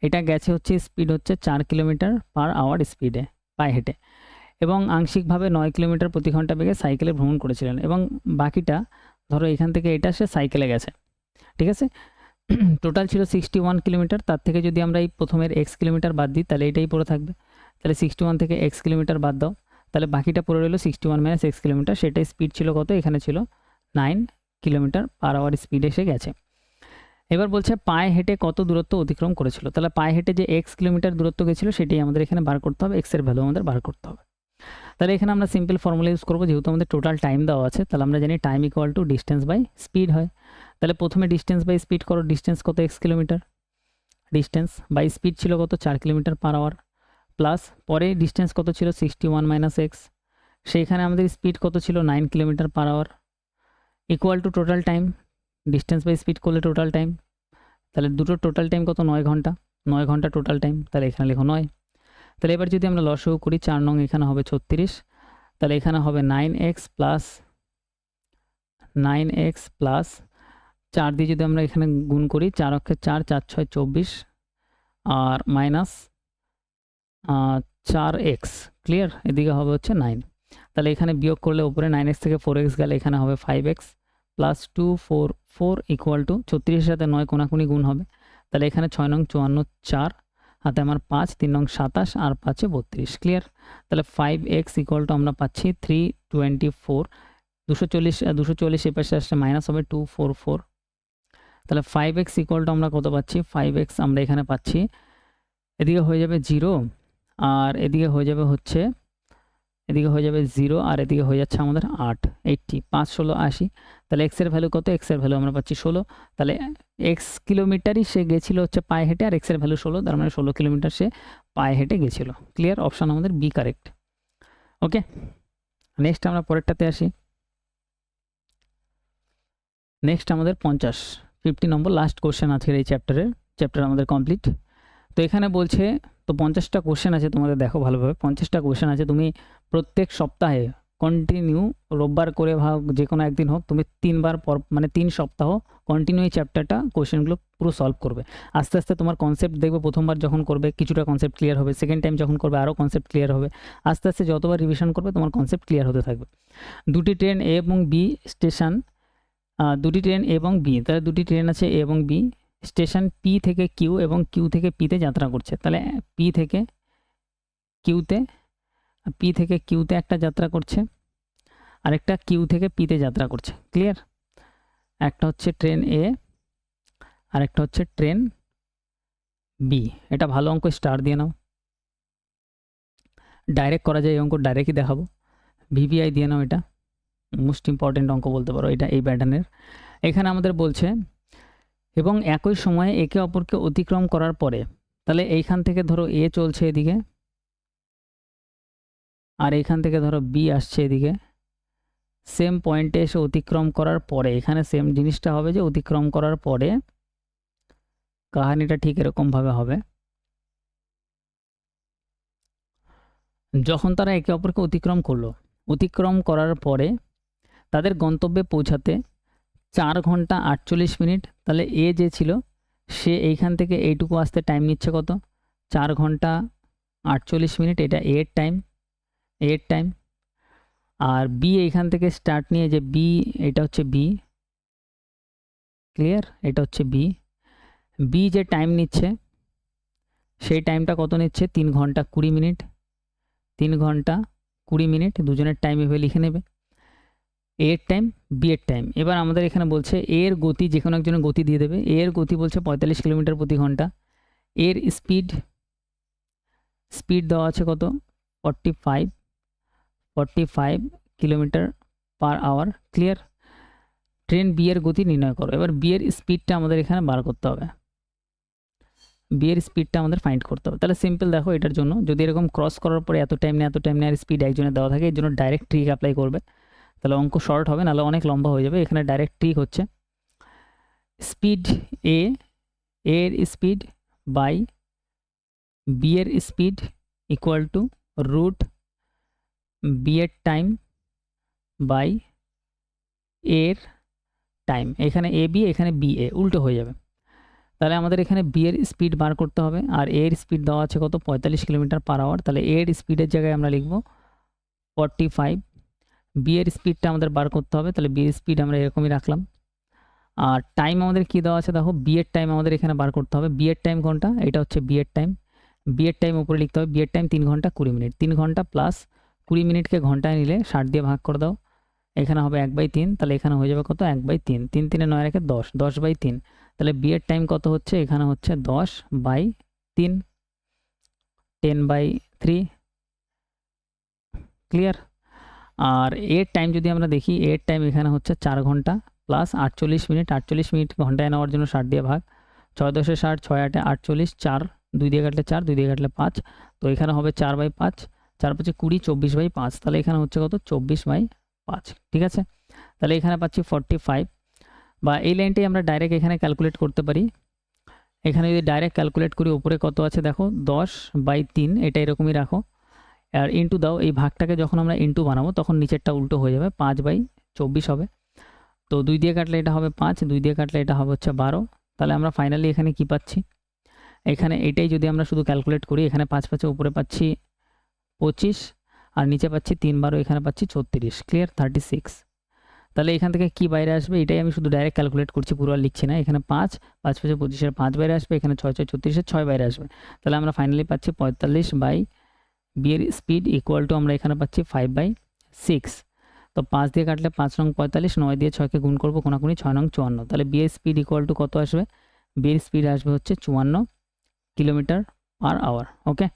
এটা গেছে হচ্ছে স্পিড হচ্ছে 4 কিলোমিটার পার আওয়ার স্পিডে পায়ে হেঁটে। এবং আংশিকভাবে 9 কিলোমিটার প্রতি ঘন্টা বেগে সাইকেলে ভ্রমণ করেছিলেন, এবং বাকিটা ধরো এখান থেকে এটা সে সাইকেলে গেছে, ঠিক আছে। টোটাল ছিল 61 কিলোমিটার, তার থেকে যদি আমরা এই প্রথমের এক্স কিলোমিটার বাদ দিই তাহলে এটাই পড়ে থাকবে। তাহলে 61 থেকে এক্স কিলোমিটার বাদ দাও, তাহলে বাকিটা পড়ে রইলো 61 মাইনাস এক্স কিলোমিটার। সেটাই স্পিড ছিল কত, এখানে ছিল 9 কিলোমিটার পার আওয়ার স্পিড এসে গেছে। এবার বলছে পায়ে হেঁটে কত দূরত্ব অতিক্রম করেছিল। তাহলে পায়ে হেঁটে যে এক্স কিলোমিটার দূরত্ব গেছিলো সেটাই আমাদের এখানে বার করতে হবে, এক্সের ভ্যালু আমাদের বার করতে হবে। তাহলে এখানে আমরা সিম্পল ফর্মুলা ইউজ করবো, যেহেতু আমাদের টোটাল টাইম দেওয়া আছে, তাহলে আমরা জানি time equal to distance by speed হয়। তাহলে প্রথমে ডিস্টেন্স বাই স্পিড করো, ডিস্টেন্স কত X kilometre, distance by speed ছিল কত 4 কিলোমিটার পার আওয়ার, প্লাস পরে ডিস্টেন্স কত ছিল 61 মাইনাস এক্স, সেইখানে আমাদের স্পিড কত ছিল 9 kilometre per hour, equal to total time, distance by speed করলে টোটাল টাইম, তাহলে দুটো টোটাল টাইম কত 9 ঘন্টা, 9 ঘন্টা টোটাল টাইম, তাহলে এখানে লেখো 9। তাহলে এবার যদি আমরা লসাগু করি 4 নং এখানে হবে 36, তাহলে এখানে হবে 9x প্লাস 4 দিয়ে যদি আমরা এখানে গুণ করি 4 অক্ষে 4, 4 6 24 আর মাইনাস 4x, ক্লিয়ার, এদিকে হবে হচ্ছে 9। তাহলে এখানে বিয়োগ করলে উপরে 9x থেকে 4x গেলে এখানে হবে 5x প্লাস 244 ইকুয়াল টু 36-এর সাথে 9 কোনাকুনি গুণ হবে, তাহলে এখানে 6 নং 54, 4 হাতে আমার 5, 3 নং 27 আর 5-এ 32, ক্লিয়ার। তাহলে 5x ইকুয়াল টু আমরা পাচ্ছি 324, 240 এ পাশে আসলে মাইনাস হবে 244, তাহলে 5x ইকুয়াল টু আমরা কত পাচ্ছি, 5x আমরা এখানে পাচ্ছি, এদিকে হয়ে যাবে 0 আর এদিকে হয়ে যাবে হচ্ছে, এদিকে হয়ে যাবে 0 আর এদিকে হয়ে যাচ্ছে আমাদের 8, 80, 5 16 80, তাহলে এক্সের ভ্যালু কত, এক্সের ভ্যালু আমরা পাচ্ছি 16, তাহলে এক্স কিলোমিটারই সে গেছিলো হচ্ছে পায়ে হেঁটে, আর এক্সের ভ্যালু 16, তার মানে 16 কিলোমিটার সে পায়ে হেঁটে গেছিলো, ক্লিয়ার, অপশান আমাদের বি কারেক্ট। ওকে, নেক্সট আমরা পরেরটাতে আসি। নেক্সট আমাদের 50 নম্বর লাস্ট কোশ্চেন আজকের এই চ্যাপ্টার আমাদের কমপ্লিট। তো এখানে বলছে, তো 50টা কোশ্চেন আছে, তোমাদের দেখো ভালোভাবে 50টা কোশ্চেন আছে, তুমি প্রত্যেক সপ্তাহে কন্টিনিউ রোববার করে বা যে কোনো একদিন হোক তুমি 3 বার পর মানে 3 সপ্তাহ কন্টিনিউ এই চ্যাপ্টারটা কোশ্চেনগুলো পুরো সলভ করবে। আস্তে আস্তে তোমার কনসেপ্ট দেখবে প্রথমবার যখন করবে কিছুটা কনসেপ্ট ক্লিয়ার হবে, সেকেন্ড টাইম যখন করবে আরও কনসেপ্ট ক্লিয়ার হবে, আস্তে আস্তে যতবার রিভিশন করবে তোমার কনসেপ্ট ক্লিয়ার হতে থাকবে। দুটি ট্রেন এ এবং বি স্টেশন, দুটি ট্রেন এ এবং বি, তাহলে দুটি ট্রেন আছে এ এবং বি, স্টেশন পি থেকে কিউ এবং কিউ থেকে পিতে যাত্রা করছে। তাহলে পি থেকে কিউতে একটা যাত্রা করছে, আরেকটা কিউ থেকে পিতে যাত্রা করছে, ক্লিয়ার। একটা হচ্ছে ট্রেন এ আর একটা হচ্ছে ট্রেন বি। এটা ভালো অঙ্ক, স্টার দিয়ে নাও, ডাইরেক্ট করা যায় এই অঙ্ক, ডাইরেক্টই দেখাবো, ভিভিআই দিয়ে নাও, এটা মোস্ট ইম্পর্টেন্ট অঙ্ক বলতে পারো এটা এই প্যাটার্নের। এখানে আমাদের বলছে এবং একই সময়ে একে অপরকে অতিক্রম করার পরে, তাহলে এইখান থেকে ধরো এ চলছে এদিকে আর এইখান থেকে ধরো বি আসছে এদিকে, সেম পয়েন্টে এসে অতিক্রম করার পরে এখানে সেম জিনিসটা হবে যে অতিক্রম করার পরে কাহিনীটা ঠিক এরকমভাবে হবে, যখন তারা একে অপরকে অতিক্রম করলো, অতিক্রম করার পরে তাদের গন্তব্যে পৌঁছাতে 4 ঘন্টা 48 মিনিট, তাহলে এ যে ছিল সে এইখান থেকে এইটুকু আসতে টাইম নিচ্ছে কত, 4 ঘন্টা 48 মিনিট, এটা এর টাইম। আর বি এইখান থেকে স্টার্ট নিয়ে যে বি, এটা হচ্ছে বি, ক্লিয়ার, এটা হচ্ছে বি যে টাইম নিচ্ছে সেই টাইমটা কত নিচ্ছে, 3 ঘন্টা 20 মিনিট, 3 ঘন্টা 20 মিনিট, দুজনের টাইম এভাবে লিখে নেবে, এর টাইম বি এর টাইম। এবার আমাদের এখানে বলছে এর গতি, যে কোনো একজনের গতি দিয়ে দেবে, এর গতি বলছে 45 কিলোমিটার প্রতি ঘন্টা, এর স্পিড দেওয়া আছে কত 45 kilometre per hour, clear. Train B এর গতি নির্ণয় করো। এবার বি এর স্পিডটা আমাদের এখানে বার করতে হবে, বি এর স্পিডটা আমাদের ফাইন্ড করতে হবে। তাহলে সিম্পল দেখো, এটার জন্য যদি এরকম ক্রস করার পরে এত টাইম নেয় আর স্পিড একজনের দেওয়া থাকে, এর জন্য ডাইরেক্ট ট্রিক অ্যাপ্লাই করবে, তাহলে অঙ্ক শর্ট হবে, নাহলে অনেক লম্বা হয়ে যাবে। এখানে ডাইরেক্ট ট্রিক হচ্ছে স্পিড এর স্পিড বাই বি এর speed equal to root B এর টাইম বাই এর টাইম। এখানে এ বি, এখানে বি এ, উল্টো হয়ে যাবে। তাহলে আমাদের এখানে বি এর স্পিড বার করতে হবে, আর এর স্পিড দেওয়া আছে কত 45 কিলোমিটার পার আওয়ার, তাহলে এর স্পিডের জায়গায় আমরা লিখব 45। বি এর স্পিডটা আমাদের বার করতে হবে, তাহলে বি এর স্পিড আমরা এরকমই রাখলাম। আর টাইম আমাদের কী দেওয়া আছে দেখো, বি এর টাইম আমাদের এখানে বার করতে হবে। বি এর টাইম কোনটা, এটা হচ্ছে বি এর টাইম। বি এর টাইম উপরে লিখতে হবে, বি এর টাইম 3 ঘন্টা 20 মিনিট। 3 ঘন্টা প্লাস 20 মিনিটকে ঘন্টায় নিলে 60 দিয়ে ভাগ করে দাও, এখানে হবে 1/3, তাহলে এখানে হয়ে যাবে কত 1/3। 3 3 9 রেখে 10, 10/3। তাহলে বি এর টাইম কত হচ্ছে, এখানে হচ্ছে 10/3, 10/3। ক্লিয়ার। আর এর টাইম যদি আমরা দেখি, এর টাইম এখানে হচ্ছে 4 ঘন্টা প্লাস 48 মিনিট। 48 মিনিট ঘন্টায় নেওয়ার জন্য 60 দিয়ে ভাগ, 6 10 60, 6 8 48, 4 2 দিয়ে কাটলে 4, 2 দিয়ে কাটলে 5, তো এখানে হবে 4/5, 4 5 20, 24/5, তাহলে এখানে হচ্ছে কত 24/5। ঠিক আছে, তাহলে এখানে পাচ্ছি 45। বা এই লাইনটাই আমরা ডাইরেক্ট এখানে ক্যালকুলেট করতে পারি। এখানে যদি ডাইরেক্ট ক্যালকুলেট করি, উপরে কত আছে দেখো 10/3, এটা এরকমই রাখো। আর ইন্টু দাও, এই ভাগটাকে যখন আমরা ইন্টু বানাবো তখন নিচেরটা উল্টো হয়ে যাবে, 5/24 হবে। তো 2 দিয়ে কাটলে এটা হবে 5, 2 দিয়ে কাটলে এটা হবে হচ্ছে 12। তাহলে আমরা ফাইনালি এখানে কি পাচ্ছি, এখানে এটাই যদি আমরা শুধু ক্যালকুলেট করি, এখানে 5 5 উপরে পাচ্ছি 25, আর নিচে পাচ্ছি 3 12, এখানে পাচ্ছি 36। ক্লিয়ার, 36। তাহলে এখান থেকে কি বাইরে আসবে, এটাই আমি শুধু ডাইরেক্ট ক্যালকুলেট করছি, পুরো আর লিখছি না। এখানে 5 5 5 25-এর 5 বাইরে আসবে, এখানে 6 6 36-এর 6 বাইরে আসবে। তাহলে আমরা ফাইনালি পাচ্ছি 45 বাই বি এর স্পিড ইকুয়াল টু আমরা এখানে পাচ্ছি 5/6। তো 5 দিয়ে কাটলে 5 নং 45, 9 দিয়ে 6কে গুণ করবো কোনাকুনি, 6 নং 54। তাহলে বি এর স্পিড ইকুয়াল টু কত আসবে, বি এর স্পিড আসবে হচ্ছে 54 kilometre per hour. Okay,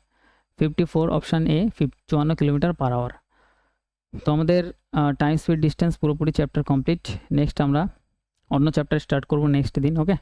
54 option A, 54 kilometre per hour. তো আমাদের টাইম স্পিড ডিস্টেন্স পুরোপুরি চ্যাপ্টার কমপ্লিট। নেক্সট আমরা অন্য চ্যাপ্টার স্টার্ট করব নেক্সট দিন। ওকে।